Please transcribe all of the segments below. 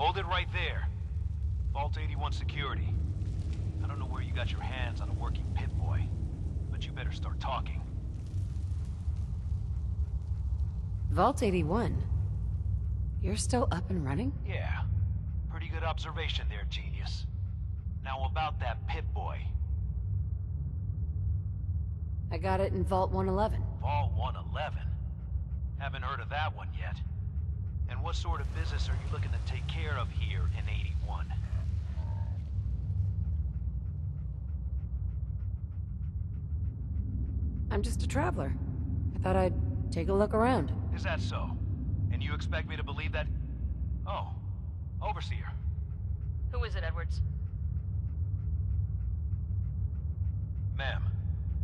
Hold it right there. Vault 81 security. I don't know where you got your hands on a working Pip-Boy, but you better start talking. Vault 81? You're still up and running? Yeah. Pretty good observation there, genius. Now about that Pip-Boy. I got it in Vault 111. Vault 111? Haven't heard of that one yet. And what sort of business are you looking to take care of here in 81? I'm just a traveler. I thought I'd take a look around. Is that so? And you expect me to believe that? Oh, Overseer. Who is it, Edwards? Ma'am,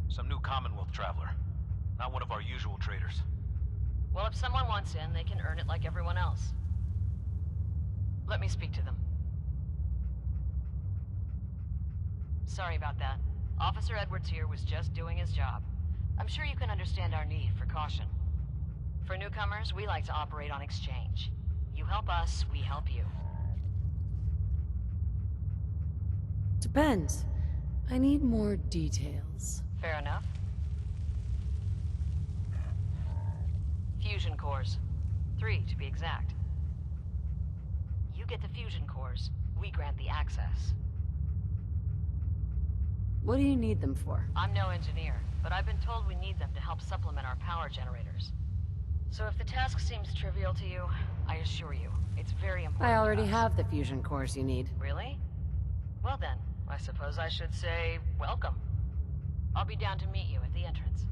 some new Commonwealth traveler. Not one of our usual traders. Well, if someone wants in, they can earn it like everyone else. Let me speak to them. Sorry about that. Officer Edwards here was just doing his job. I'm sure you can understand our need for caution. For newcomers, we like to operate on exchange. You help us, we help you. Depends. I need more details. Fair enough. Fusion cores. 3, to be exact. You get the fusion cores, we grant the access. What do you need them for? I'm no engineer, but I've been told we need them to help supplement our power generators. So if the task seems trivial to you, I assure you, it's very important. I already have the fusion cores you need. Really? Well then, I suppose I should say, welcome. I'll be down to meet you at the entrance.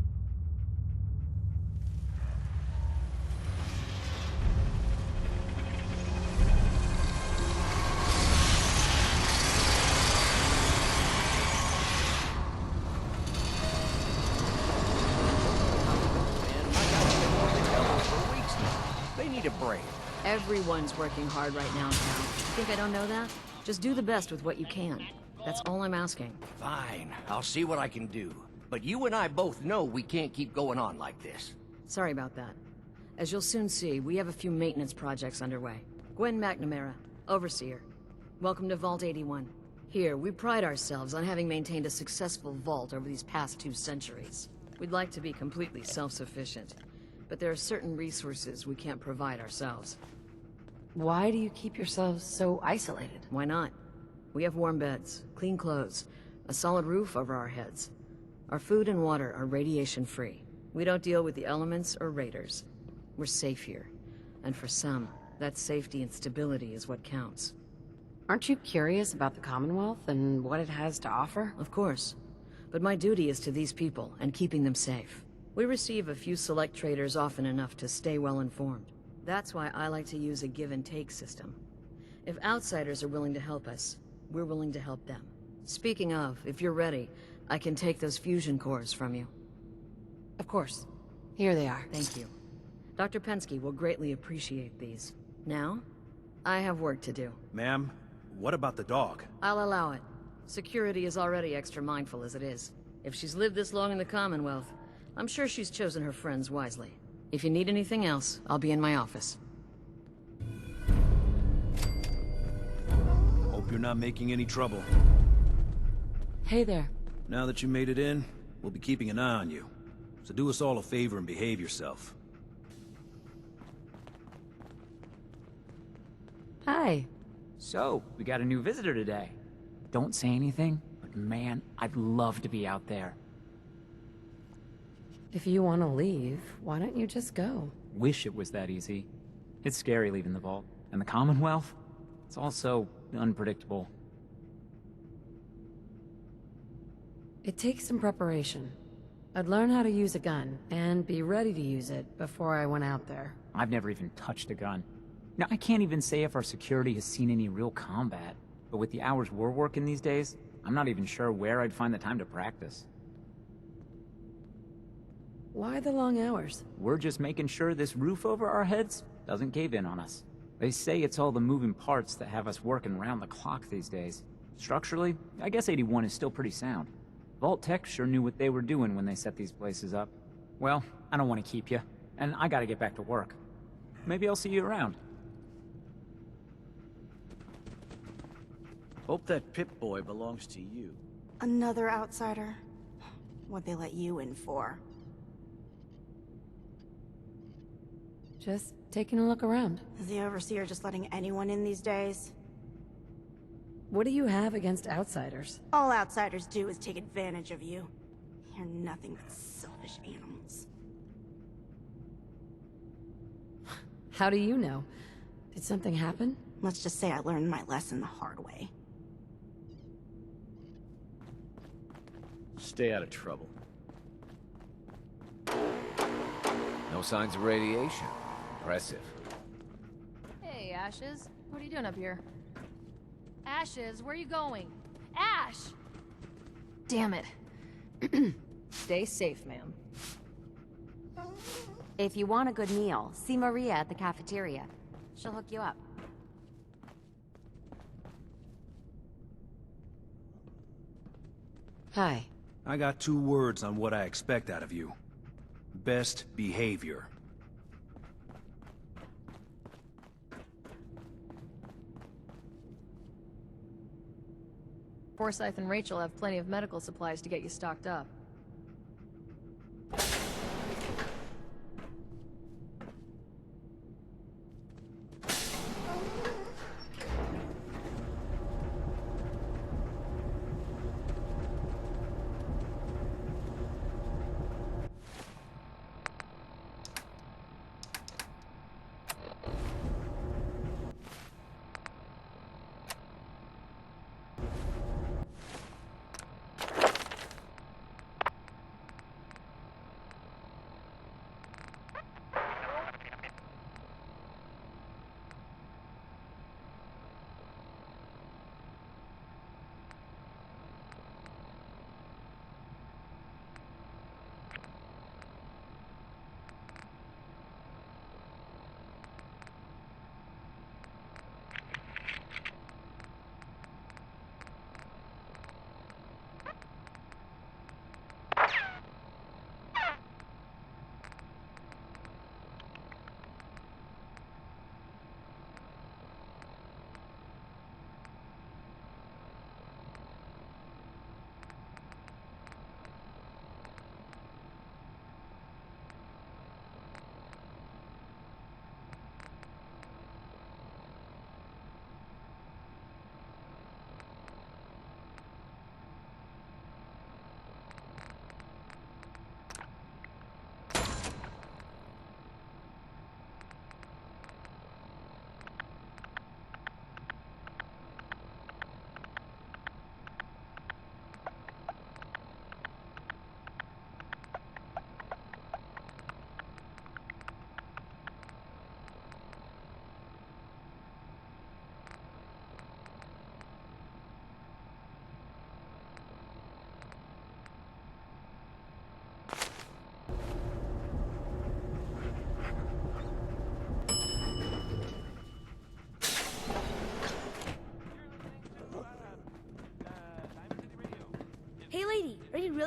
Everyone's working hard right now, pal. You think I don't know that? Just do the best with what you can. That's all I'm asking. Fine. I'll see what I can do. But you and I both know we can't keep going on like this. Sorry about that. As you'll soon see, we have a few maintenance projects underway. Gwen McNamara, Overseer. Welcome to Vault 81. Here, we pride ourselves on having maintained a successful vault over these past 2 centuries. We'd like to be completely self-sufficient, but there are certain resources we can't provide ourselves. Why do you keep yourselves so isolated? Why not? We have warm beds, clean clothes, a solid roof over our heads. Our food and water are radiation-free. We don't deal with the elements or raiders. We're safe here. And for some, that safety and stability is what counts. Aren't you curious about the Commonwealth and what it has to offer? Of course. But my duty is to these people and keeping them safe. We receive a few select traders often enough to stay well informed. That's why I like to use a give-and-take system. If outsiders are willing to help us, we're willing to help them. Speaking of, if you're ready, I can take those fusion cores from you. Of course. Here they are. Thank you. Dr. Pensky will greatly appreciate these. Now, I have work to do. Ma'am, what about the dog? I'll allow it. Security is already extra mindful as it is. If she's lived this long in the Commonwealth, I'm sure she's chosen her friends wisely. If you need anything else, I'll be in my office. Hope you're not making any trouble. Hey there. Now that you made it in, we'll be keeping an eye on you. So do us all a favor and behave yourself. Hi. So, we got a new visitor today. Don't say anything, but man, I'd love to be out there. If you want to leave, why don't you just go? Wish it was that easy. It's scary leaving the vault. And the Commonwealth? It's also unpredictable. It takes some preparation. I'd learn how to use a gun, and be ready to use it before I went out there. I've never even touched a gun. Now, I can't even say if our security has seen any real combat, but with the hours we're working these days, I'm not even sure where I'd find the time to practice. Why the long hours? We're just making sure this roof over our heads doesn't cave in on us. They say it's all the moving parts that have us working round the clock these days. Structurally, I guess 81 is still pretty sound. Vault Tech sure knew what they were doing when they set these places up. Well, I don't want to keep you, and I gotta get back to work. Maybe I'll see you around. Hope that Pip-Boy belongs to you. Another outsider? What'd they let you in for? Just taking a look around. Is the Overseer just letting anyone in these days? What do you have against outsiders? All outsiders do is take advantage of you. You're nothing but selfish animals. How do you know? Did something happen? Let's just say I learned my lesson the hard way. Stay out of trouble. No signs of radiation. Impressive. Hey, Ashes. What are you doing up here? Ashes, where are you going? Ash! Damn it. Stay safe, ma'am. If you want a good meal, see Maria at the cafeteria. She'll hook you up. Hi. I got 2 words on what I expect out of you. Best behavior. Forsyth and Rachel have plenty of medical supplies to get you stocked up.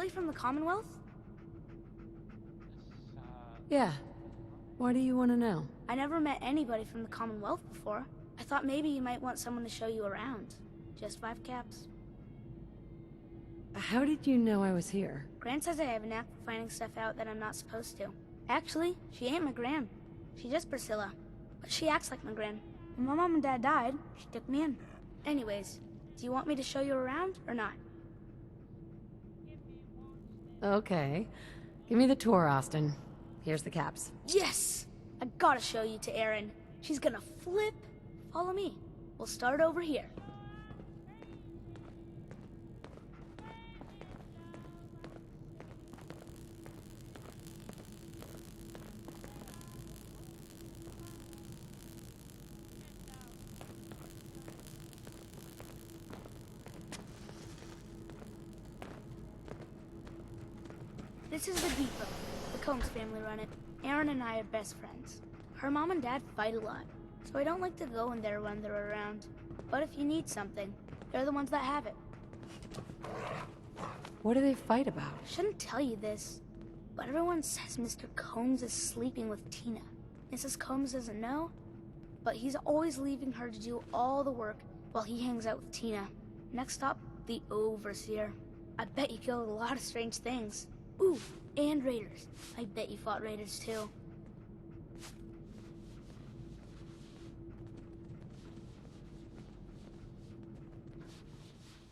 really from the Commonwealth? Yeah. Why do you want to know? I never met anybody from the Commonwealth before. I thought maybe you might want someone to show you around. Just 5 caps. How did you know I was here? Gran says I have a knack for finding stuff out that I'm not supposed to. Actually, she ain't my Gran. She's just Priscilla. But she acts like my Gran. When my mom and dad died, she took me in. Anyways, do you want me to show you around or not? Okay. Give me the tour, Austin. Here's the caps. Yes! I gotta show you to Erin. She's gonna flip. Follow me. We'll start over here. This is the depot. The Combs family run it. Erin and I are best friends. Her mom and dad fight a lot, so I don't like to go in there when they're around. But if you need something, they're the ones that have it. What do they fight about? I shouldn't tell you this, but everyone says Mr. Combs is sleeping with Tina. Mrs. Combs doesn't know, but he's always leaving her to do all the work while he hangs out with Tina. Next up, the Overseer. I bet you killed a lot of strange things. Ooh, and raiders. I bet you fought raiders too.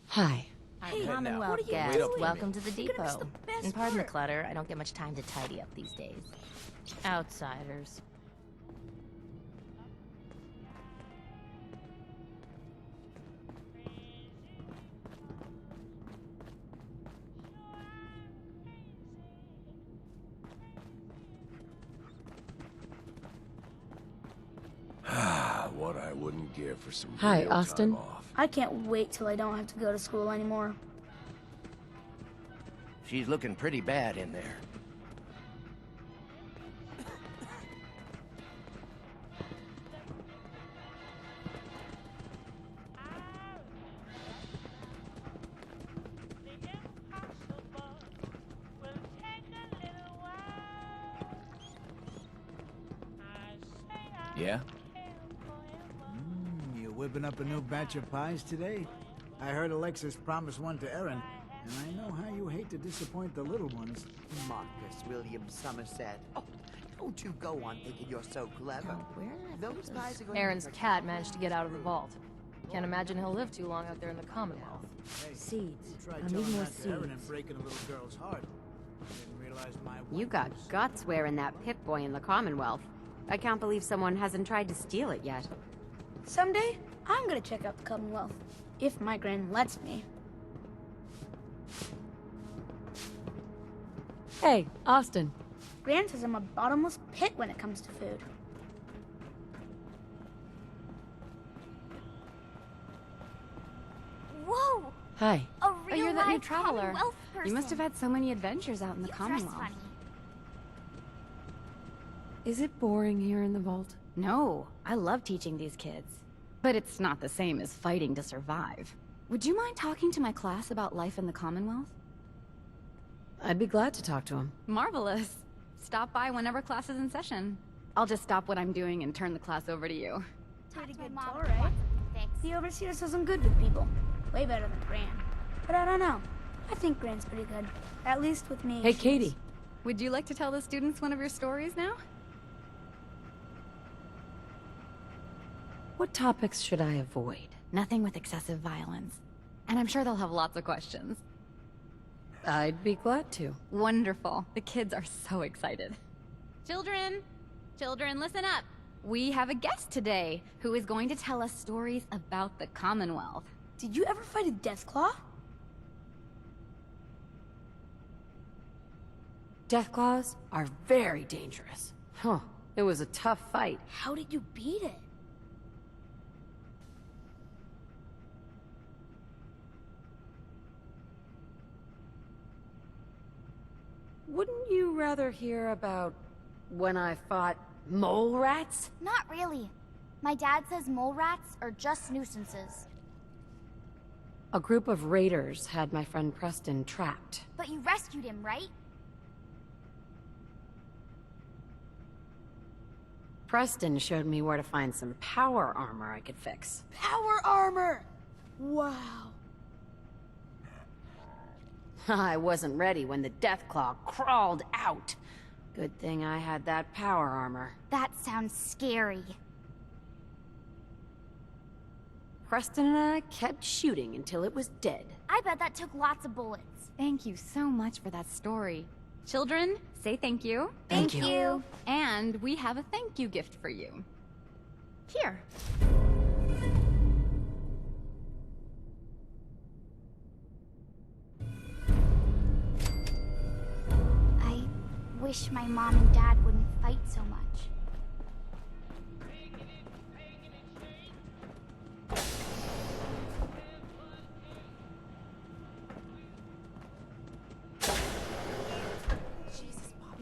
Hi. Hey, Commonwealth what are you guests, doing? welcome to the You're gonna miss depot. the best And pardon the part. clutter, I don't get much time to tidy up these days. Outsiders. What I wouldn't give for some Hi, real Austin. time off. I can't wait till I don't have to go to school anymore. She's looking pretty bad in there. Yeah? You whipping up a new batch of pies today? I heard Alexis promised one to Erin, and I know how you hate to disappoint the little ones. Marcus William Somerset. Oh, don't you go on thinking you're so clever. Those pies are going Aaron's cat managed to get out of the vault. Can't imagine he'll live too long out there in the Commonwealth. Hey, Seeds. you tried I need telling more that to Erin seeds. and breaking a little girl's heart. Didn't realize my You got weakness. guts wearing that Pip-Boy in the Commonwealth. I can't believe someone hasn't tried to steal it yet. Someday, I'm gonna check out the Commonwealth. If my Gran lets me. Hey, Austin. Gran says I'm a bottomless pit when it comes to food. Whoa! Hi. A Oh, you're that new traveler. You must have had so many adventures out in the Commonwealth. Is it boring here in the vault? No, I love teaching these kids. But it's not the same as fighting to survive. Would you mind talking to my class about life in the Commonwealth? I'd be glad to talk to him. Marvelous. Stop by whenever class is in session. I'll just stop what I'm doing and turn the class over to you. Pretty good tour, right? The Overseer says I'm good with people. Way better than Gran. But I don't know. I think Gran's pretty good. At least with me. Hey, she's- Katie. Would you like to tell the students one of your stories now? What topics should I avoid? Nothing with excessive violence. And I'm sure they'll have lots of questions. I'd be glad to. Wonderful. The kids are so excited. Children! Children, listen up! We have a guest today who is going to tell us stories about the Commonwealth. Did you ever fight a Deathclaw? Deathclaws are very dangerous. Huh. It was a tough fight. How did you beat it? Wouldn't you rather hear about when I fought mole rats? Not really. My dad says mole rats are just nuisances. A group of raiders had my friend Preston trapped. But you rescued him, right? Preston showed me where to find some power armor I could fix. Power armor! Wow. I wasn't ready when the Deathclaw crawled out. Good thing I had that power armor. That sounds scary. Preston and I kept shooting until it was dead. I bet that took lots of bullets. Thank you so much for that story. Children, say thank you. Thank you. And we have a thank you gift for you. Here. I wish my mom and dad wouldn't fight so much.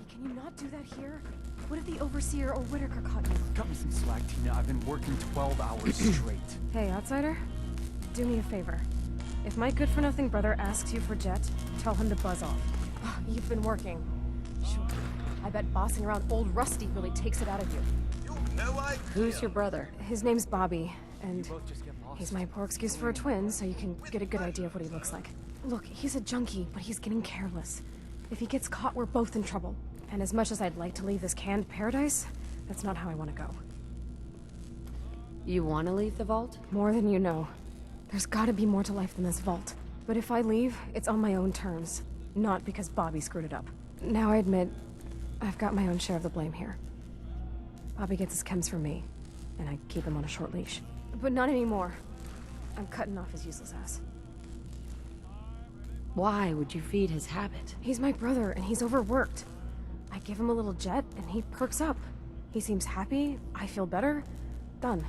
Can you not do that here? What if the Overseer or Whitaker caught you? Cut me some slack, Tina. I've been working 12 hours straight. Hey, outsider. Do me a favor. If my good-for-nothing brother asks you for Jet, tell him to buzz off. You've been working. Sure. I bet bossing around old Rusty really takes it out of you. Who's your brother? His name's Bobby, and he's my poor excuse for a twin, so you can get a good idea of what he looks like. Look, he's a junkie, but he's getting careless. If he gets caught, we're both in trouble. And as much as I'd like to leave this canned paradise, that's not how I want to go. You want to leave the vault? More than you know. There's gotta be more to life than this vault. But if I leave, it's on my own terms. Not because Bobby screwed it up. Now I admit, I've got my own share of the blame here. Bobby gets his chems from me, and I keep him on a short leash. But not anymore. I'm cutting off his useless ass. Why would you feed his habit? He's my brother, and he's overworked. I give him a little Jet, and he perks up. He seems happy, I feel better. Done.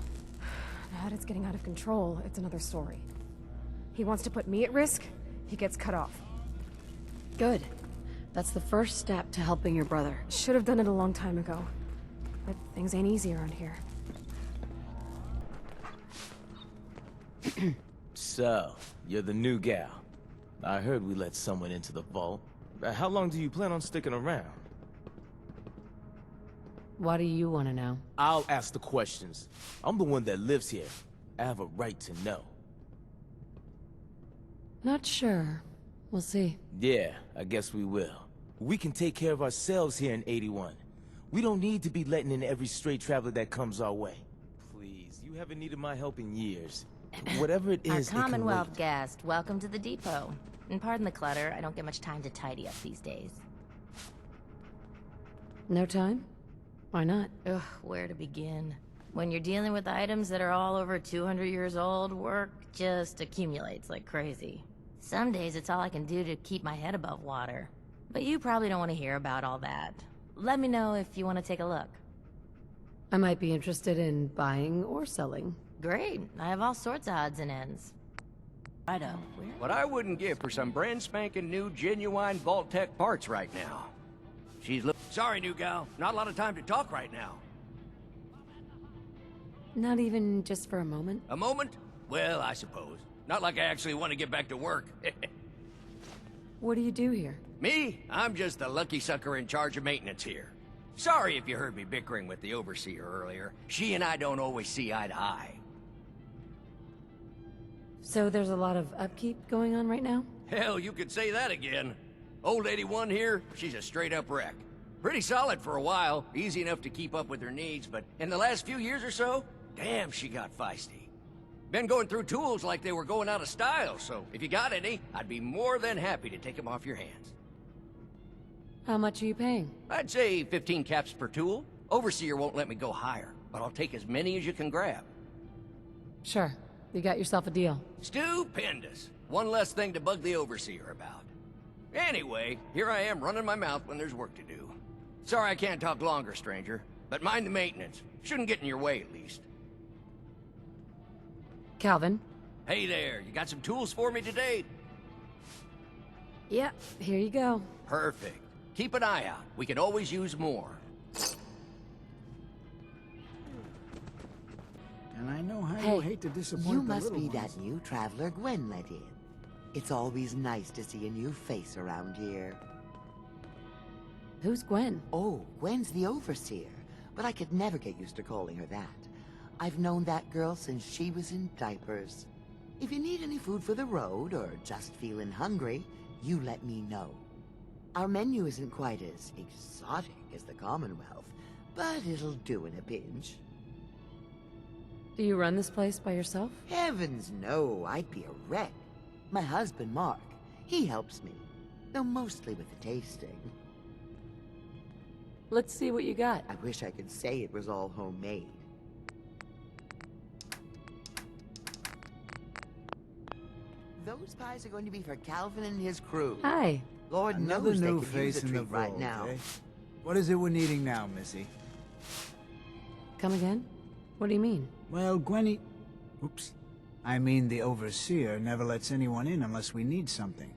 Now that it's getting out of control, it's another story. He wants to put me at risk, he gets cut off. Good. That's the first step to helping your brother. Should have done it a long time ago. But things ain't easy around here. So, you're the new gal. I heard we let someone into the vault. How long do you plan on sticking around? What do you want to know? I'll ask the questions. I'm the one that lives here. I have a right to know. Not sure. We'll see. Yeah, I guess we will. We can take care of ourselves here in 81. We don't need to be letting in every stray traveler that comes our way. Please, you haven't needed my help in years. Whatever it is, Our Commonwealth guest, welcome to the depot. And pardon the clutter, I don't get much time to tidy up these days. No time? Why not? Ugh, where to begin? When you're dealing with items that are all over 200 years old, work just accumulates like crazy. Some days it's all I can do to keep my head above water. But you probably don't want to hear about all that. Let me know if you want to take a look. I might be interested in buying or selling. Great. I have all sorts of odds and ends. Righto. What I wouldn't give for some brand spanking new genuine Vault-Tec parts right now. Sorry, new gal. Not a lot of time to talk right now. Not even just for a moment? A moment? Well, I suppose. Not like I actually want to get back to work. What do you do here? Me? I'm just the lucky sucker in charge of maintenance here. Sorry if you heard me bickering with the Overseer earlier. She and I don't always see eye to eye. So there's a lot of upkeep going on right now? Hell, you could say that again. Old 81 here, she's a straight-up wreck. Pretty solid for a while, easy enough to keep up with her needs, but in the last few years or so, damn, she got feisty. Been going through tools like they were going out of style, so if you got any, I'd be more than happy to take them off your hands. How much are you paying? I'd say 15 caps per tool. Overseer won't let me go higher, but I'll take as many as you can grab. Sure. You got yourself a deal. Stupendous. One less thing to bug the Overseer about. Anyway, here I am running my mouth when there's work to do. Sorry I can't talk longer, stranger, but mind the maintenance. Shouldn't get in your way, at least. Calvin? Hey there, you got some tools for me today? Yep, here you go. Perfect. Keep an eye out. We could always use more. And I know how you hate to disappoint You the must little be ones. that new traveler Gwen let in. It's always nice to see a new face around here. Who's Gwen? Oh, Gwen's the overseer, but I could never get used to calling her that. I've known that girl since she was in diapers. If you need any food for the road, or just feeling hungry, you let me know. Our menu isn't quite as exotic as the Commonwealth, but it'll do in a pinch. Do you run this place by yourself? Heavens no, I'd be a wreck. My husband, Mark, he helps me, though mostly with the tasting. Let's see what you got. I wish I could say it was all homemade. Those pies are going to be for Calvin and his crew. Hi. Lord Another knows they new could face use a in the treat right vault, now. eh? What is it we're needing now, Missy? Come again? What do you mean? Well, Gwenny... Oops. I mean, the Overseer never lets anyone in unless we need something.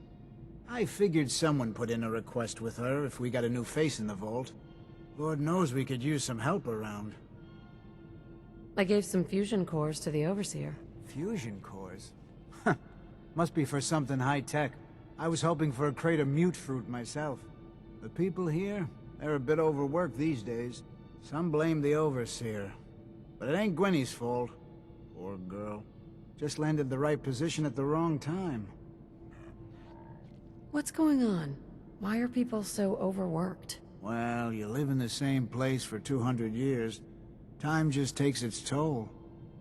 I figured someone put in a request with her if we got a new face in the vault. Lord knows we could use some help around. I gave some fusion cores to the Overseer. Fusion cores? Huh. Must be for something high-tech. I was hoping for a crate of mute fruit myself. The people here, they're a bit overworked these days. Some blame the Overseer. But it ain't Gwenny's fault. Poor girl. Just landed the right position at the wrong time. What's going on? Why are people so overworked? Well, you live in the same place for 200 years. Time just takes its toll.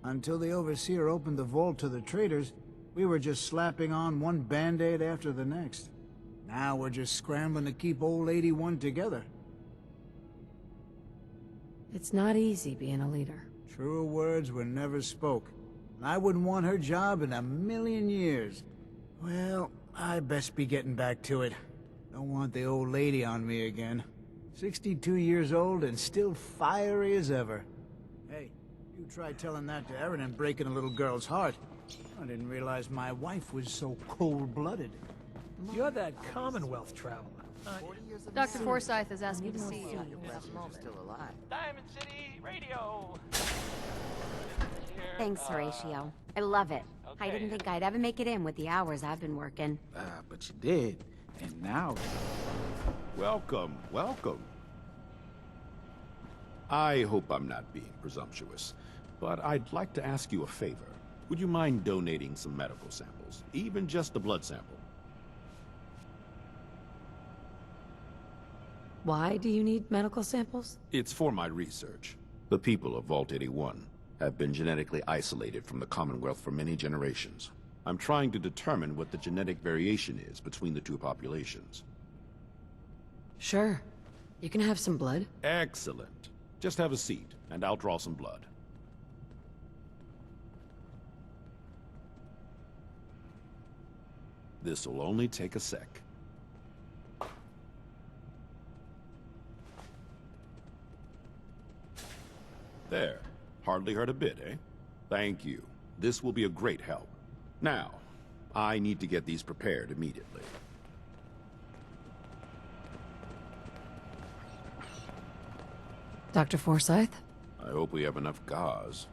Until the Overseer opened the vault to the traders, we were just slapping on one band-aid after the next. Now we're just scrambling to keep old 81 together. It's not easy being a leader. Truer words were never spoke. And I wouldn't want her job in a million years. Well, I best be getting back to it. Don't want the old lady on me again. 62 years old and still fiery as ever. Hey, you try telling that to Erin and breaking a little girl's heart. I didn't realize my wife was so cold-blooded. You're that Commonwealth traveler. Dr. Forsyth is asking to see you. Still alive. Diamond City Radio. Thanks, Horatio. I love it. I didn't think I'd ever make it in with the hours I've been working. But you did. And now... Welcome, welcome. I hope I'm not being presumptuous, but I'd like to ask you a favor. Would you mind donating some medical samples? Even just a blood sample. Why do you need medical samples? It's for my research. The people of Vault 81 have been genetically isolated from the Commonwealth for many generations. I'm trying to determine what the genetic variation is between the two populations. Sure. You can have some blood. Excellent. Just have a seat, and I'll draw some blood. This'll only take a sec. There. Hardly hurt a bit, eh? Thank you. This will be a great help. Now, I need to get these prepared immediately. Dr. Forsyth? I hope we have enough gauze.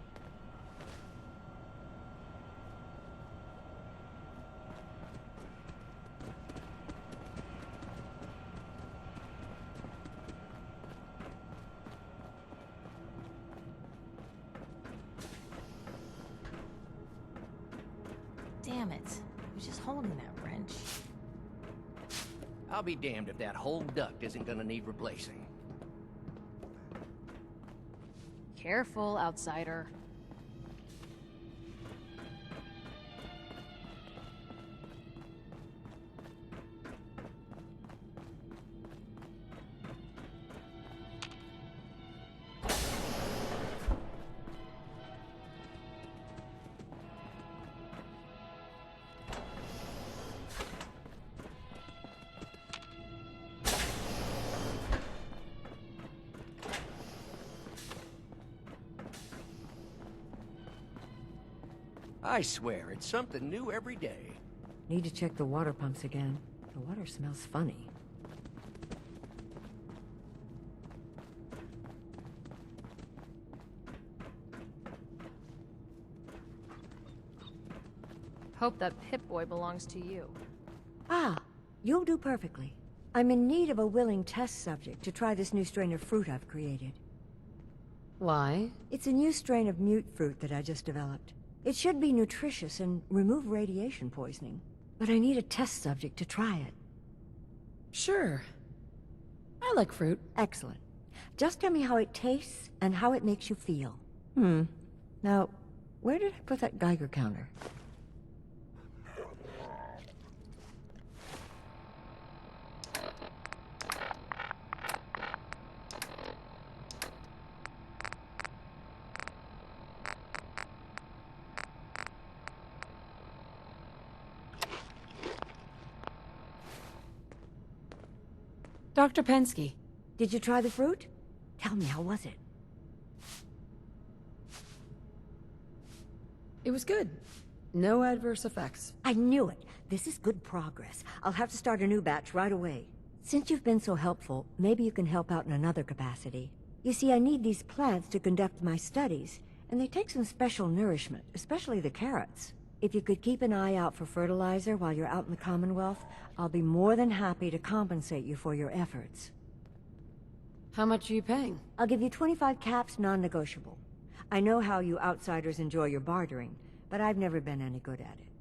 Damn it. I was just holding that wrench. I'll be damned if that whole duct isn't gonna need replacing. Careful, outsider. I swear, it's something new every day. Need to check the water pumps again. The water smells funny. Hope that Pip-Boy belongs to you. Ah, you'll do perfectly. I'm in need of a willing test subject to try this new strain of fruit I've created. Why? It's a new strain of mute fruit that I just developed. It should be nutritious and remove radiation poisoning. But I need a test subject to try it. Sure. I like fruit. Excellent. Just tell me how it tastes and how it makes you feel. Now, where did I put that Geiger counter? Dr. Pensky. Did you try the fruit? Tell me, how was it? It was good. No adverse effects. I knew it. This is good progress. I'll have to start a new batch right away. Since you've been so helpful, maybe you can help out in another capacity. You see, I need these plants to conduct my studies, and they take some special nourishment, especially the carrots. If you could keep an eye out for fertilizer while you're out in the Commonwealth, I'll be more than happy to compensate you for your efforts. How much are you paying? I'll give you 25 caps, non-negotiable. I know how you outsiders enjoy your bartering, but I've never been any good at it.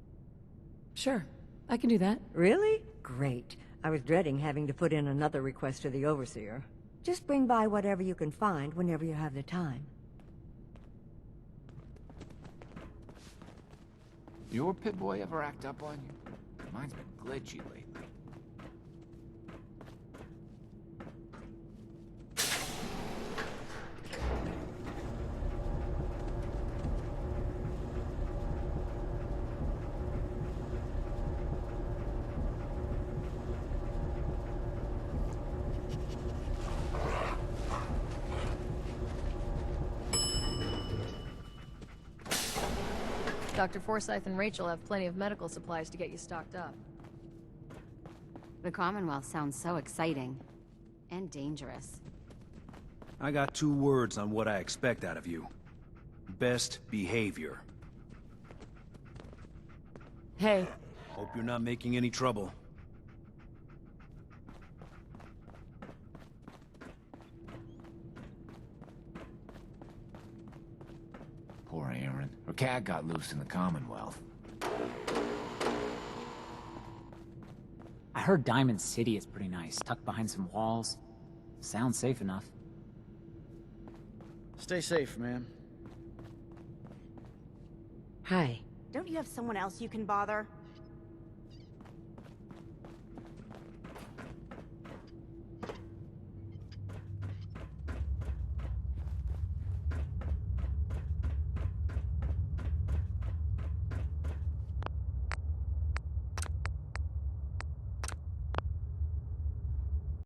Sure, I can do that. Really? Great. I was dreading having to put in another request to the Overseer. Just bring by whatever you can find whenever you have the time. Your Pip-Boy ever act up on you? Mine's been glitchy lately. Dr. Forsyth and Rachel have plenty of medical supplies to get you stocked up. The Commonwealth sounds so exciting. And dangerous. I got 2 words on what I expect out of you. Best behavior. Hey. Hope you're not making any trouble. Poor Aaron. Her cat got loose in the Commonwealth. I heard Diamond City is pretty nice, tucked behind some walls. Sounds safe enough. Stay safe, man. Hi. Don't you have someone else you can bother?